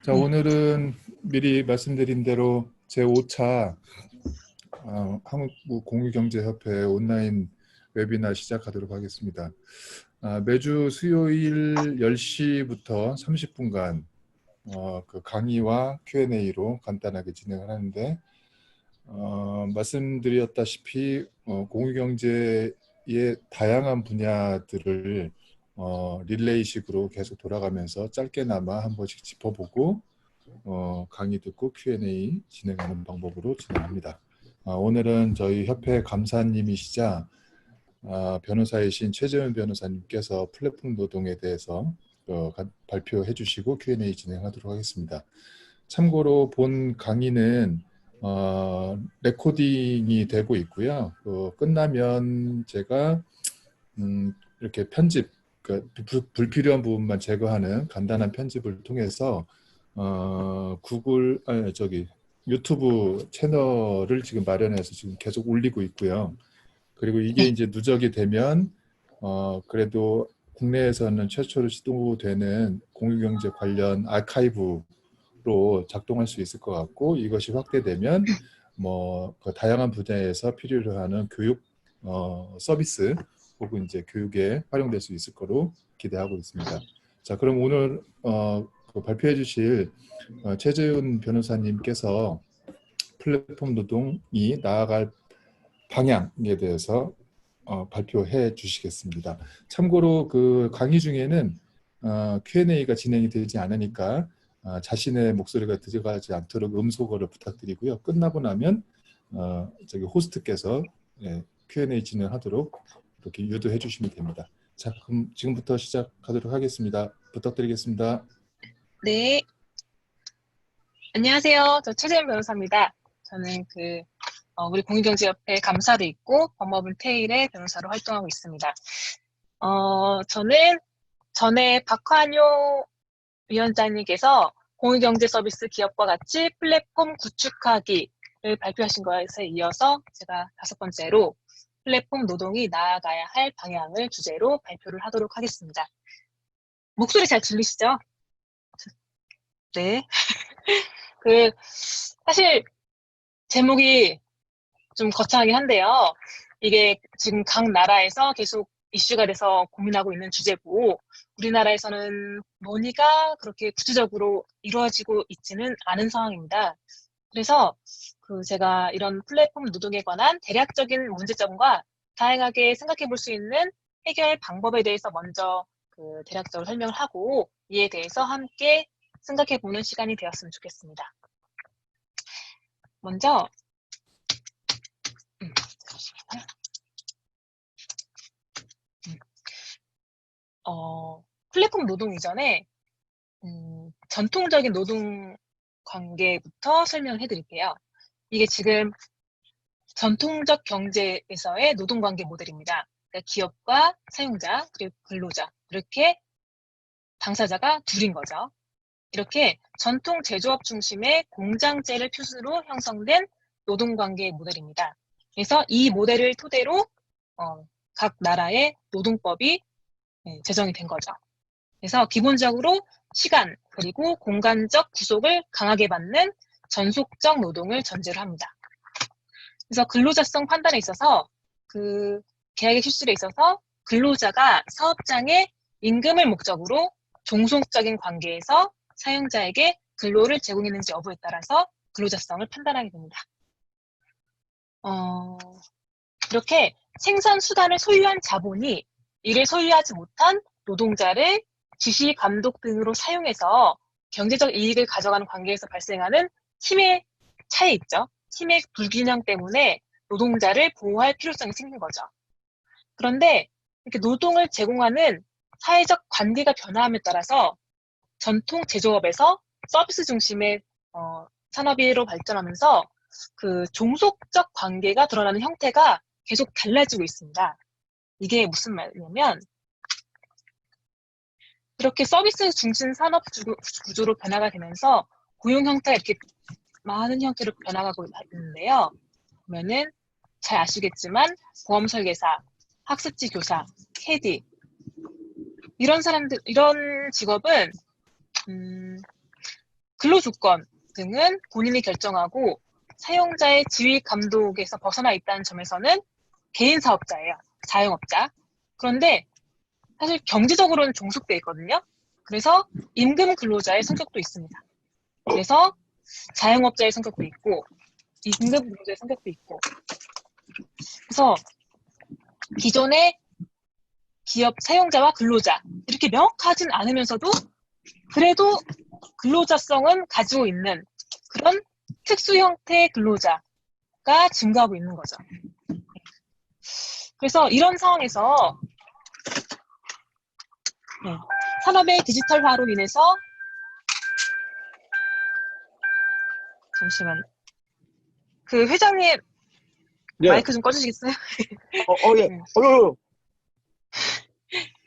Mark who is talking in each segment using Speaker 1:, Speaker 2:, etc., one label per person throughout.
Speaker 1: 자,
Speaker 2: 네.
Speaker 1: 오늘은 미리 말씀드린 대로 제5차 한국공유경제협회 온라인 웨비나 시작하도록 하겠습니다. 매주 수요일 10시부터 30분간 그 강의와 Q&A로 간단하게 진행을 하는데 말씀드렸다시피 공유경제의 다양한 분야들을 릴레이식으로 계속 돌아가면서 짧게나마 한 번씩 짚어보고 강의 듣고 Q&A 진행하는 방법으로 진행합니다. 오늘은 저희 협회 감사님이시자 변호사이신 최재훈 변호사님께서 플랫폼 노동에 대해서 발표해 주시고 Q&A 진행하도록 하겠습니다. 참고로 본 강의는 레코딩이 되고 있고요. 끝나면 제가 이렇게 편집, 불필요한 부분만 제거하는 간단한 편집을 통해서 유튜브 채널을 지금 마련해서 지금 계속 올리고 있고요. 그리고 이게
Speaker 2: 네.
Speaker 1: 이제 누적이 되면 그래도 국내에서는 최초로 시도되는 공유경제 관련 아카이브로 작동할 수 있을 것 같고, 이것이 확대되면 그 다양한 분야에서 필요로 하는 교육 서비스 혹은 이제 교육에 활용될 수 있을 거로 기대하고 있습니다. 자, 그럼 오늘 그 발표해 주실 최재훈 변호사님께서 플랫폼 노동이 나아갈 방향에 대해서 발표해 주시겠습니다. 참고로 그 강의 중에는 Q&A가 진행이 되지 않으니까 자신의 목소리가 들어가지 않도록 음소거를 부탁드리고요. 끝나고 나면 저기 호스트께서 Q&A 진행하도록 이렇게 유도해 주시면 됩니다. 자, 그럼 지금부터 시작하도록 하겠습니다. 부탁드리겠습니다.
Speaker 2: 네. 안녕하세요. 저 최재현 변호사입니다. 저는 우리 공유경제협회 감사도 있고 법무부 테일의 변호사로 활동하고 있습니다. 저는 전에 박환효 위원장님께서 공유경제 서비스 기업과 같이 플랫폼 구축하기를 발표하신 것에 이어서 제가 5번째로 플랫폼 노동이 나아가야 할 방향을 주제로 발표를 하도록 하겠습니다. 목소리 잘 들리시죠? 네. 사실 제목이 좀 거창하긴 한데요. 이게 지금 각 나라에서 계속 이슈가 돼서 고민하고 있는 주제고, 우리나라에서는 논의가 그렇게 구체적으로 이루어지고 있지는 않은 상황입니다. 그래서 제가 이런 플랫폼 노동에 관한 대략적인 문제점과 다양하게 생각해 볼 수 있는 해결 방법에 대해서 먼저 대략적으로 설명을 하고, 이에 대해서 함께 생각해 보는 시간이 되었으면 좋겠습니다. 먼저 플랫폼 노동 이전에 전통적인 노동 관계부터 설명을 해드릴게요. 이게 지금 전통적 경제에서의 노동관계 모델입니다. 그러니까 기업과 사용자, 그리고 근로자, 이렇게 당사자가 둘인 거죠. 이렇게 전통 제조업 중심의 공장제를 표준으로 형성된 노동관계 모델입니다. 그래서 이 모델을 토대로 각 나라의 노동법이 제정이 된 거죠. 그래서 기본적으로 시간 그리고 공간적 구속을 강하게 받는 전속적 노동을 전제로 합니다. 그래서 근로자성 판단에 있어서 계약의 실시에 있어서 근로자가 사업장의 임금을 목적으로 종속적인 관계에서 사용자에게 근로를 제공했는지 여부에 따라서 근로자성을 판단하게 됩니다. 이렇게 생산 수단을 소유한 자본이 이를 소유하지 못한 노동자를 지시, 감독 등으로 사용해서 경제적 이익을 가져가는 관계에서 발생하는 힘의 차이 있죠. 힘의 불균형 때문에 노동자를 보호할 필요성이 생긴 거죠. 그런데 이렇게 노동을 제공하는 사회적 관계가 변화함에 따라서 전통 제조업에서 서비스 중심의 산업으로 발전하면서 종속적 관계가 드러나는 형태가 계속 달라지고 있습니다. 이게 무슨 말이냐면 이렇게 서비스 중심 산업 구조로 변화가 되면서 고용 형태가 이렇게 많은 형태로 변화가고 있는데요. 보면은 잘 아시겠지만 보험 설계사, 학습지 교사, 캐디 이런 직업은 근로조건 등은 본인이 결정하고 사용자의 지휘 감독에서 벗어나 있다는 점에서는 개인 사업자예요. 자영업자. 그런데 사실 경제적으로는 종속돼 있거든요. 그래서 임금 근로자의 성격도 있습니다. 그래서 자영업자의 성격도 있고 임금 근로자의 성격도 있고 그래서 기존의 기업 사용자와 근로자 이렇게 명확하진 않으면서도 그래도 근로자성은 가지고 있는 그런 특수 형태의 근로자가 증가하고 있는 거죠. 그래서 이런 상황에서 산업의 디지털화로 인해서 잠시만 그 회장님
Speaker 3: 예.
Speaker 2: 마이크 좀 꺼주시겠어요?
Speaker 3: 예.
Speaker 2: 네.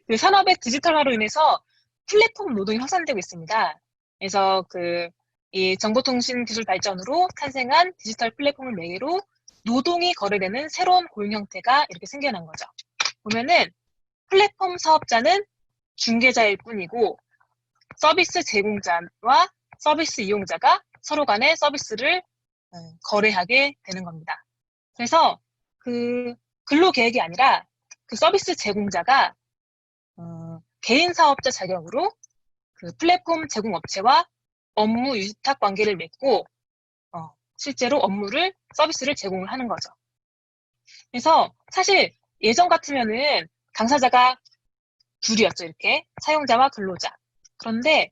Speaker 2: 그 산업의 디지털화로 인해서 플랫폼 노동이 확산되고 있습니다. 그래서 이 정보통신 기술 발전으로 탄생한 디지털 플랫폼을 매개로 노동이 거래되는 새로운 고용 형태가 이렇게 생겨난 거죠. 보면은 플랫폼 사업자는 중개자일 뿐이고 서비스 제공자와 서비스 이용자가 서로 간에 서비스를 거래하게 되는 겁니다. 그래서 그 근로계획이 아니라 그 서비스 제공자가 개인 사업자 자격으로 그 플랫폼 제공업체와 업무 위탁 관계를 맺고 실제로 서비스를 제공을 하는 거죠. 그래서 사실 예전 같으면은 당사자가 둘이었죠. 이렇게 사용자와 근로자. 그런데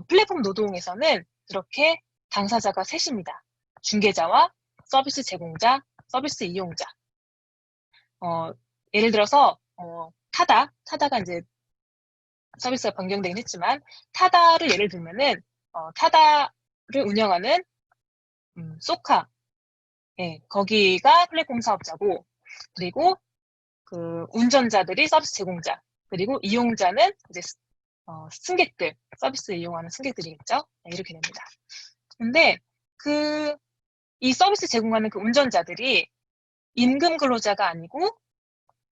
Speaker 2: 플랫폼 노동에서는 이렇게 당사자가 셋입니다. 중개자와 서비스 제공자, 서비스 이용자. 예를 들어서 타다가 이제 서비스가 변경되긴 했지만 타다를 예를 들면은 타다를 운영하는 소카, 거기가 플랫폼 사업자고 그리고 그 운전자들이 서비스 제공자 그리고 이용자는 이제 승객들 서비스 이용하는 승객들이겠죠. 이렇게 됩니다. 근데 이 서비스 제공하는 그 운전자들이 임금 근로자가 아니고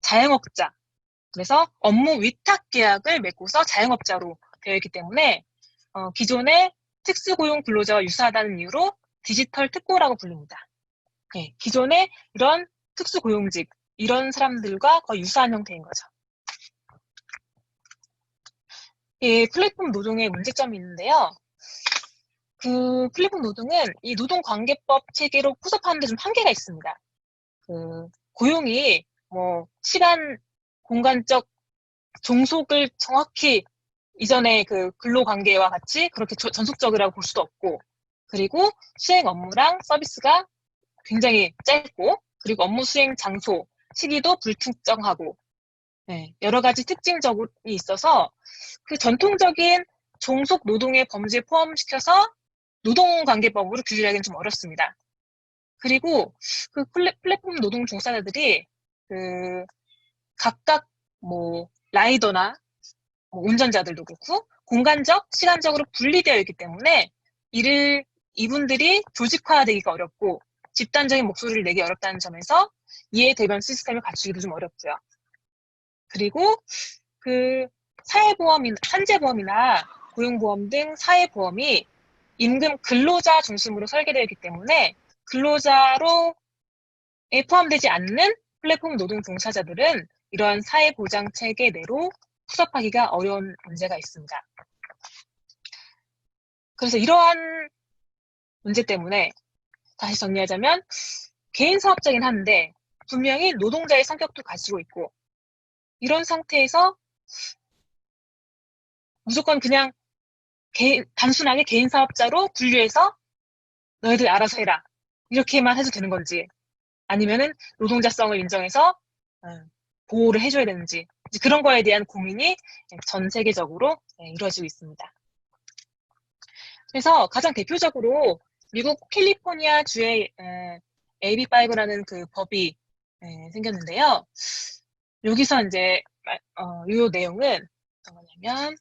Speaker 2: 자영업자. 그래서 업무 위탁 계약을 맺고서 자영업자로 되어 있기 때문에 기존의 특수고용 근로자와 유사하다는 이유로 디지털 특고라고 불립니다. 기존의 이런 특수고용직 이런 사람들과 거의 유사한 형태인 거죠. 플랫폼 노동의 문제점이 있는데요. 그 플랫폼 노동은 이 노동관계법 체계로 구성하는 데 좀 한계가 있습니다. 고용이 시간, 공간적 종속을 정확히 이전의 그 근로관계와 같이 그렇게 전속적이라고 볼 수도 없고 그리고 수행 업무랑 서비스가 굉장히 짧고 그리고 업무 수행 장소, 시기도 불특정하고 여러 가지 특징적이 있어서 그 전통적인 종속 노동의 범죄에 포함시켜서 노동관계법으로 규율하기는 좀 어렵습니다. 그리고 그 플랫폼 노동 종사자들이 각각 라이더나 운전자들도 그렇고 공간적, 시간적으로 분리되어 있기 때문에 이분들이 조직화되기가 어렵고 집단적인 목소리를 내기 어렵다는 점에서 이해 대변 시스템을 갖추기도 좀 어렵고요. 그리고 산재보험이나 고용보험 등 사회보험이 임금 근로자 중심으로 설계되어 있기 때문에 근로자로에 포함되지 않는 플랫폼 노동 종사자들은 이러한 사회보장 체계 내로 수습하기가 어려운 문제가 있습니다. 그래서 이러한 문제 때문에 다시 정리하자면 개인 사업자긴 한데 분명히 노동자의 성격도 가지고 있고 이런 상태에서 무조건 그냥 단순하게 개인 사업자로 분류해서 너희들 알아서 해라 이렇게만 해도 되는 건지 아니면은 노동자성을 인정해서 보호를 해줘야 되는지 그런 거에 대한 고민이 전 세계적으로 이루어지고 있습니다. 그래서 가장 대표적으로 미국 캘리포니아 주의 AB5라는 그 법이 생겼는데요. 여기서 이제 이 내용은 어떤 거냐면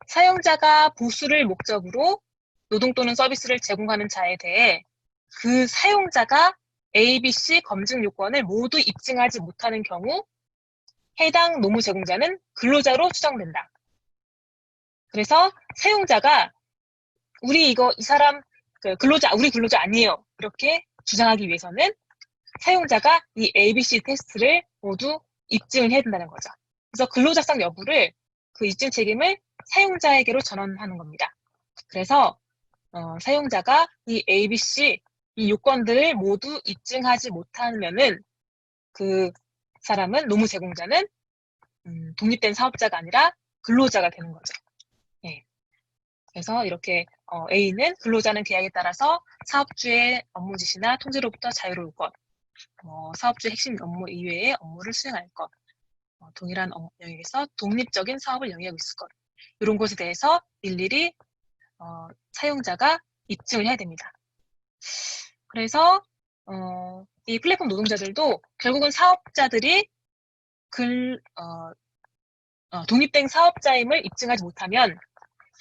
Speaker 2: 사용자가 보수를 목적으로 노동 또는 서비스를 제공하는 자에 대해 그 사용자가 ABC 검증 요건을 모두 입증하지 못하는 경우 해당 노무 제공자는 근로자로 추정된다. 그래서 사용자가 이 사람 우리 근로자 아니에요. 이렇게 주장하기 위해서는 사용자가 이 ABC 테스트를 모두 입증을 해야 된다는 거죠. 그래서 근로자성 여부를 그 입증 책임을 사용자에게로 전환하는 겁니다. 그래서 사용자가 이 ABC 이 요건들을 모두 입증하지 못하면은 그 사람은 노무 제공자는 독립된 사업자가 아니라 근로자가 되는 거죠. 예. 그래서 이렇게 A는 근로자는 계약에 따라서 사업주의 업무 지시나 통제로부터 자유로울 것, 사업주의 핵심 업무 이외의 업무를 수행할 것, 동일한 영역에서 독립적인 사업을 영위하고 있을 것, 이런 것에 대해서 일일이 사용자가 입증을 해야 됩니다. 그래서 이 플랫폼 노동자들도 결국은 사업자들이 독립된 사업자임을 입증하지 못하면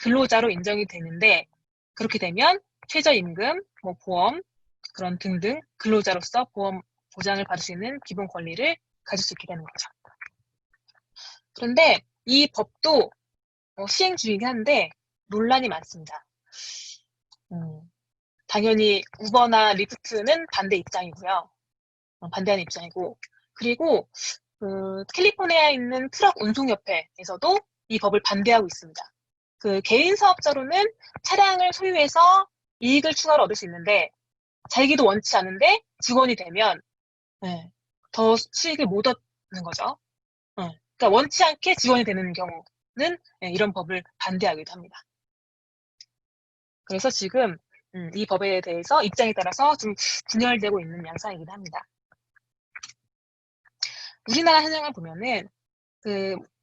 Speaker 2: 근로자로 인정이 되는데, 그렇게 되면 최저임금, 보험, 그런 등등 근로자로서 보험 보장을 받을 수 있는 기본 권리를 가질 수 있게 되는 거죠. 그런데 이 법도 시행 중이긴 한데 논란이 많습니다. 당연히 우버나 리프트는 반대 입장이고요. 반대하는 입장이고, 그리고 캘리포니아에 있는 트럭 운송협회에서도 이 법을 반대하고 있습니다. 개인 사업자로는 차량을 소유해서 이익을 추가로 얻을 수 있는데 자기도 원치 않은데 직원이 되면 더 수익을 못 얻는 거죠. 그러니까 원치 않게 직원이 되는 경우는 이런 법을 반대하기도 합니다. 그래서 지금 이 법에 대해서 입장에 따라서 좀 분열되고 있는 양상이기도 합니다. 우리나라 현황을 보면은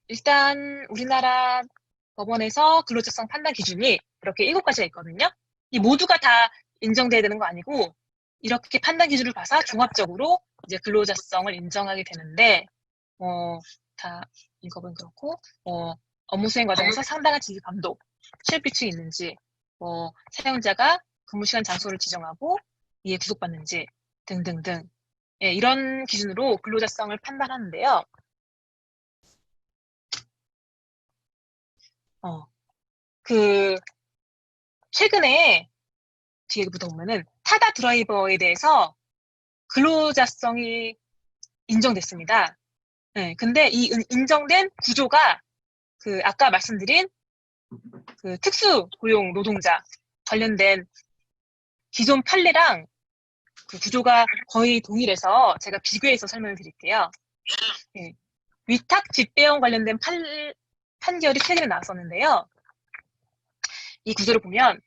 Speaker 2: 일단 우리나라 법원에서 근로자성 판단 기준이 이렇게 7가지가 있거든요. 이 모두가 다 인정돼야 되는 거 아니고 이렇게 판단 기준을 봐서 종합적으로 이제 근로자성을 인정하게 되는데 다 읽어보면 그렇고 업무 수행 과정에서 상당한 지시 감독, 취업 규칙이 있는지, 사용자가 근무 시간 장소를 지정하고 이에 구속받는지 등등등 이런 기준으로 근로자성을 판단하는데요. 최근에 뒤에부터 보면은 타다 드라이버에 대해서 근로자성이 인정됐습니다. 근데 이 인정된 구조가 아까 말씀드린 특수 고용 노동자 관련된 기존 판례랑 구조가 거의 동일해서 제가 비교해서 설명을 드릴게요. 위탁 집배원 관련된 판결이 최근에 나왔었는데요. 이 구조를 보면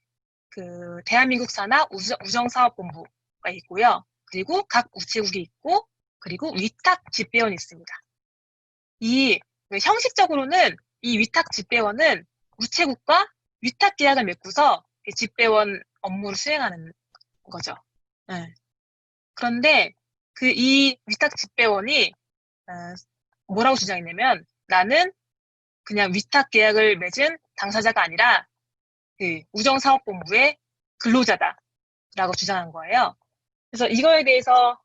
Speaker 2: 대한민국 산하 우정사업본부가 있고요. 그리고 각 우체국이 있고, 그리고 위탁 집배원이 있습니다. 형식적으로는 이 위탁 집배원은 우체국과 위탁 계약을 맺고서 집배원 업무를 수행하는 거죠. 그런데 이 위탁 집배원이 뭐라고 주장했냐면, 나는 그냥 위탁 계약을 맺은 당사자가 아니라 우정사업본부의 근로자다라고 주장한 거예요. 그래서 이거에 대해서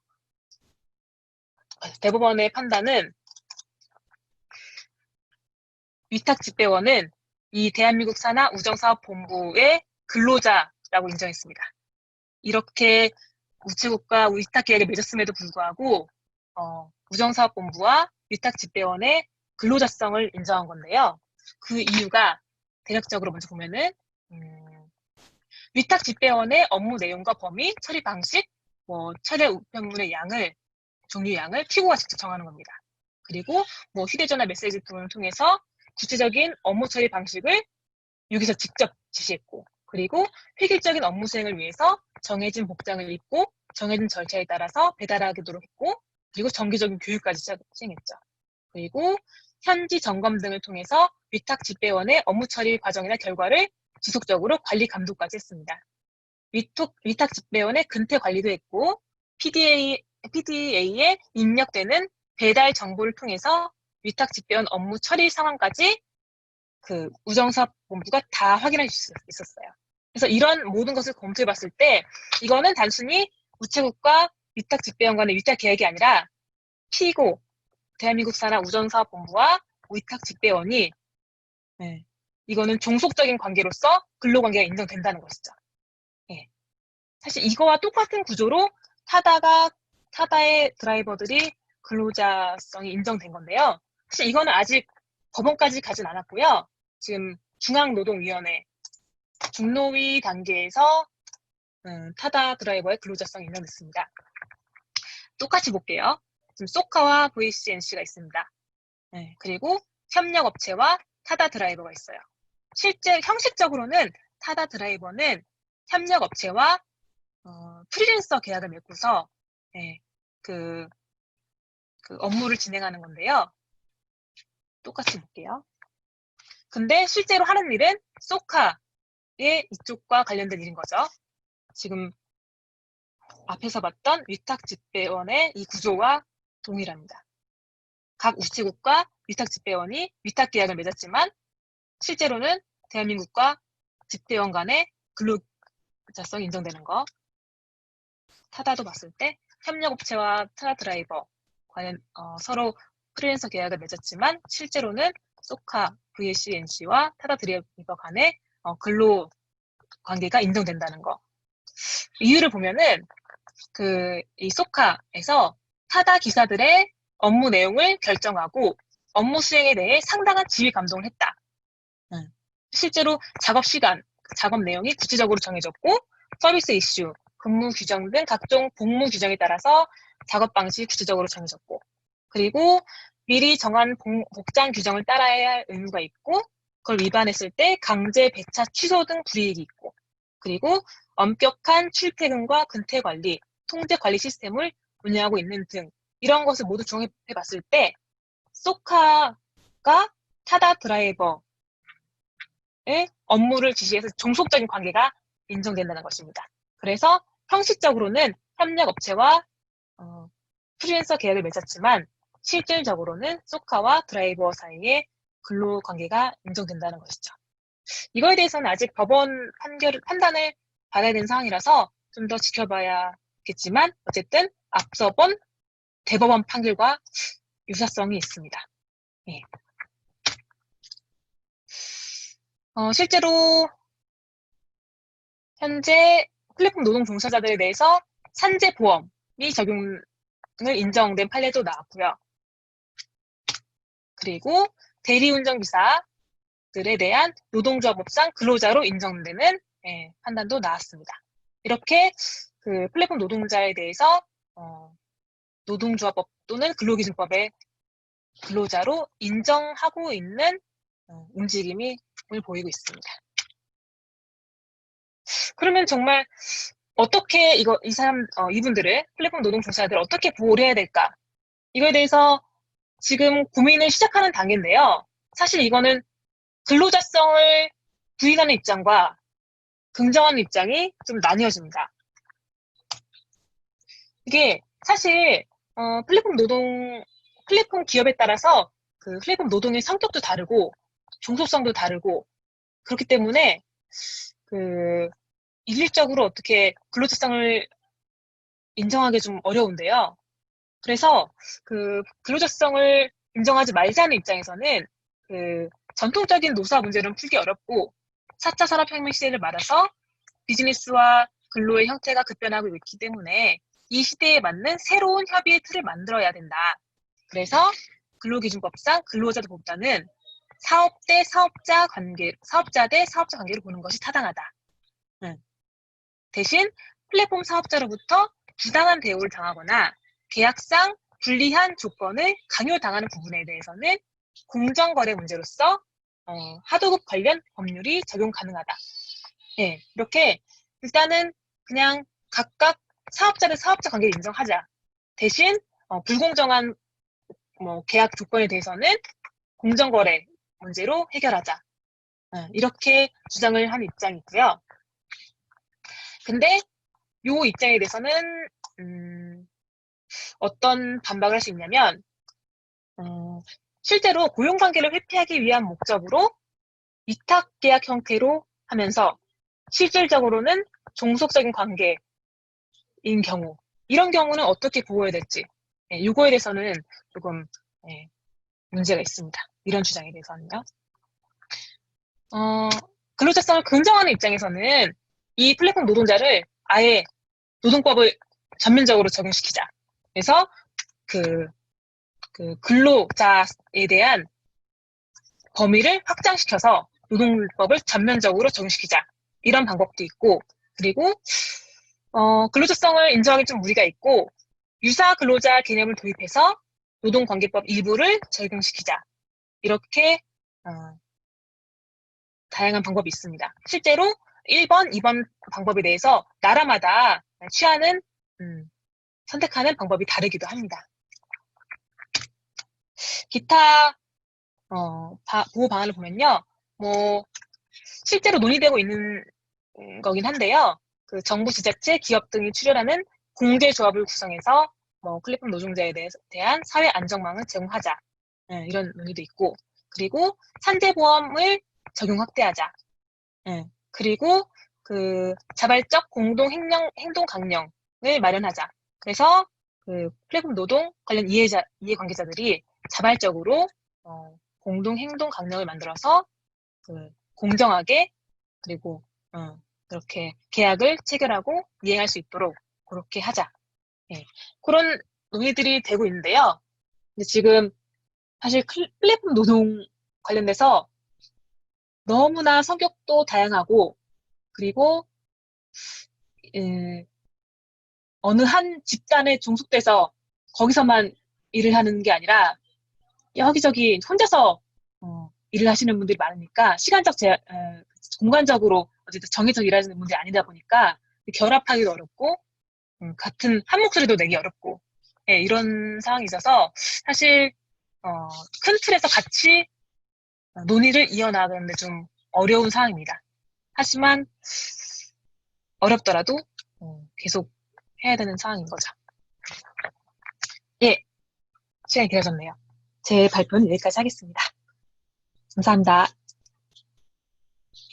Speaker 2: 대법원의 판단은 위탁 집배원은 이 대한민국 산하 우정사업본부의 근로자라고 인정했습니다. 이렇게 우체국과 위탁 계약을 맺었음에도 불구하고 우정사업본부와 위탁 집배원의 근로자성을 인정한 건데요. 그 이유가 대략적으로 먼저 보면은 위탁 집배원의 업무 내용과 범위, 처리 방식, 철회 우편물의 종류 양을 피고가 직접 정하는 겁니다. 그리고 휴대전화 메시지 등을 통해서 구체적인 업무 처리 방식을 여기서 직접 지시했고, 그리고 획일적인 업무 수행을 위해서 정해진 복장을 입고 정해진 절차에 따라서 배달하도록 했고, 그리고 정기적인 교육까지 시행했죠. 그리고 현지 점검 등을 통해서 위탁 집배원의 업무 처리 과정이나 결과를 지속적으로 관리 감독까지 했습니다. 위탁 집배원의 근태 관리도 했고, PDA에 입력되는 배달 정보를 통해서 위탁 집배원 업무 처리 상황까지 우정사업본부가 다 확인할 수 있었어요. 그래서 이런 모든 것을 검토해 봤을 때 이거는 단순히 우체국과 위탁 집배원 간의 위탁 계약이 아니라 피고 대한민국 산하 우정사업본부와 위탁 집배원이 이거는 종속적인 관계로서 근로관계가 인정된다는 것이죠. 예. 사실 이거와 똑같은 구조로 타다의 드라이버들이 근로자성이 인정된 건데요. 사실 이거는 아직 법원까지 가진 않았고요. 지금 중앙노동위원회 중노위 단계에서 타다 드라이버의 근로자성이 인정됐습니다. 똑같이 볼게요. 지금 소카와 VCNC가 있습니다. 네, 그리고 협력업체와 타다 드라이버가 있어요. 실제 형식적으로는 타다 드라이버는 협력업체와 프리랜서 계약을 맺고서 그 업무를 진행하는 건데요. 똑같이 볼게요. 근데 실제로 하는 일은 소카의 이쪽과 관련된 일인 거죠. 지금 앞에서 봤던 위탁집배원의 이 구조와 동일합니다. 각 우체국과 위탁집배원이 위탁계약을 맺었지만 실제로는 대한민국과 집배원 간의 근로자성이 인정되는 거. 타다도 봤을 때 협력업체와 타다 드라이버 과연 서로 프리랜서 계약을 맺었지만 실제로는 소카, VCNC와 타다 드라이버 간의 근로 관계가 인정된다는 거. 이유를 보면은 이 소카에서 타다 기사들의 업무 내용을 결정하고 업무 수행에 대해 상당한 지휘 감독을 했다. 실제로 작업 시간, 작업 내용이 구체적으로 정해졌고 서비스 이슈, 근무 규정 등 각종 복무 규정에 따라서 작업 방식이 구체적으로 정해졌고 그리고 미리 정한 복장 규정을 따라야 할 의무가 있고 그걸 위반했을 때 강제 배차 취소 등 불이익이 있고 그리고 엄격한 출퇴근과 근태 관리, 통제 관리 시스템을 운영하고 있는 등 이런 것을 모두 종합해 봤을 때 소카가 타다 드라이버의 업무를 지시해서 종속적인 관계가 인정된다는 것입니다. 그래서 형식적으로는 협력업체와 프리랜서 계약을 맺었지만 실질적으로는 소카와 드라이버 사이의 근로관계가 인정된다는 것이죠. 이거에 대해서는 아직 법원 판단을 받아야 되는 상황이라서 좀 더 지켜봐야겠지만 어쨌든 앞서 본 대법원 판결과 유사성이 있습니다. 예. 실제로 현재 플랫폼 노동 종사자들에 대해서 산재보험이 적용을 인정된 판례도 나왔고요. 그리고 대리운전기사들에 대한 노동조합법상 근로자로 인정되는 판단도 나왔습니다. 이렇게 그 플랫폼 노동자에 대해서 노동조합법 또는 근로기준법의 근로자로 인정하고 있는 움직임을 보이고 있습니다. 그러면 정말 어떻게 이분들을 플랫폼 노동 종사자들을 어떻게 보호를 해야 될까? 이거에 대해서 지금 고민을 시작하는 단계인데요. 사실 이거는 근로자성을 부인하는 입장과 긍정하는 입장이 좀 나뉘어집니다. 이게 사실 플랫폼 기업에 따라서 그 플랫폼 노동의 성격도 다르고 종속성도 다르고 그렇기 때문에 일률적으로 어떻게 근로자성을 인정하기 좀 어려운데요. 그래서 근로자성을 인정하지 말자는 입장에서는 전통적인 노사 문제는 풀기 어렵고 4차 산업혁명 시대를 맞아서 비즈니스와 근로의 형태가 급변하고 있기 때문에 이 시대에 맞는 새로운 협의의 틀을 만들어야 된다. 그래서 근로기준법상 근로자들보다는 사업 대 사업자 대 사업자 관계를 보는 것이 타당하다. 대신 플랫폼 사업자로부터 부당한 대우를 당하거나 계약상 불리한 조건을 강요당하는 부분에 대해서는 공정거래 문제로서 하도급 관련 법률이 적용 가능하다. 네, 이렇게 일단은 그냥 각각 사업자 대 사업자 관계를 인정하자. 대신 불공정한 계약 조건에 대해서는 공정거래 문제로 해결하자. 이렇게 주장을 하는 입장이고요. 근데 요 입장에 대해서는 어떤 반박을 할 수 있냐면 실제로 고용관계를 회피하기 위한 목적으로 위탁계약 형태로 하면서 실질적으로는 종속적인 관계인 경우 이런 경우는 어떻게 보호해야 될지 이거에 대해서는 조금 문제가 있습니다. 이런 주장에 대해서는요. 근로자성을 긍정하는 입장에서는 이 플랫폼 노동자를 아예 노동법을 전면적으로 적용시키자. 그래서 그 근로자에 대한 범위를 확장시켜서 노동법을 전면적으로 적용시키자. 이런 방법도 있고, 그리고 근로자성을 인정하기 좀 무리가 있고, 유사 근로자 개념을 도입해서 노동관계법 일부를 적용시키자. 이렇게 다양한 방법이 있습니다. 실제로 1번, 2번 방법에 대해서 나라마다 취하는 선택하는 방법이 다르기도 합니다. 기타 보호 방안을 보면요, 뭐 실제로 논의되고 있는 거긴 한데요. 그 정부, 지자체, 기업 등이 출연하는 공제조합을 구성해서 뭐 플랫폼 노동자에 대한 사회 안정망을 제공하자. 이런 논의도 있고, 그리고 산재보험을 적용 확대하자. 그리고 그 자발적 공동 행동 강령을 마련하자. 그래서 그 플랫폼 노동 관련 이해관계자들이 자발적으로 공동 행동 강령을 만들어서 그 공정하게 그리고 그렇게 계약을 체결하고 이행할 수 있도록 그렇게 하자. 그런 논의들이 되고 있는데요. 근데 지금 사실 플랫폼 노동 관련돼서 너무나 성격도 다양하고 그리고 어느 한 집단에 종속돼서 거기서만 일을 하는 게 아니라 여기저기 혼자서 일을 하시는 분들이 많으니까 공간적으로 어쨌든 정해서 일하시는 분들이 아니다 보니까 결합하기도 어렵고 같은 한 목소리도 내기 어렵고 이런 상황이 있어서 사실 큰 틀에서 같이 논의를 이어나가는데 좀 어려운 상황입니다. 하지만 어렵더라도 계속 해야 되는 상황인 거죠. 예, 시간이 길어졌네요. 제 발표는 여기까지 하겠습니다. 감사합니다.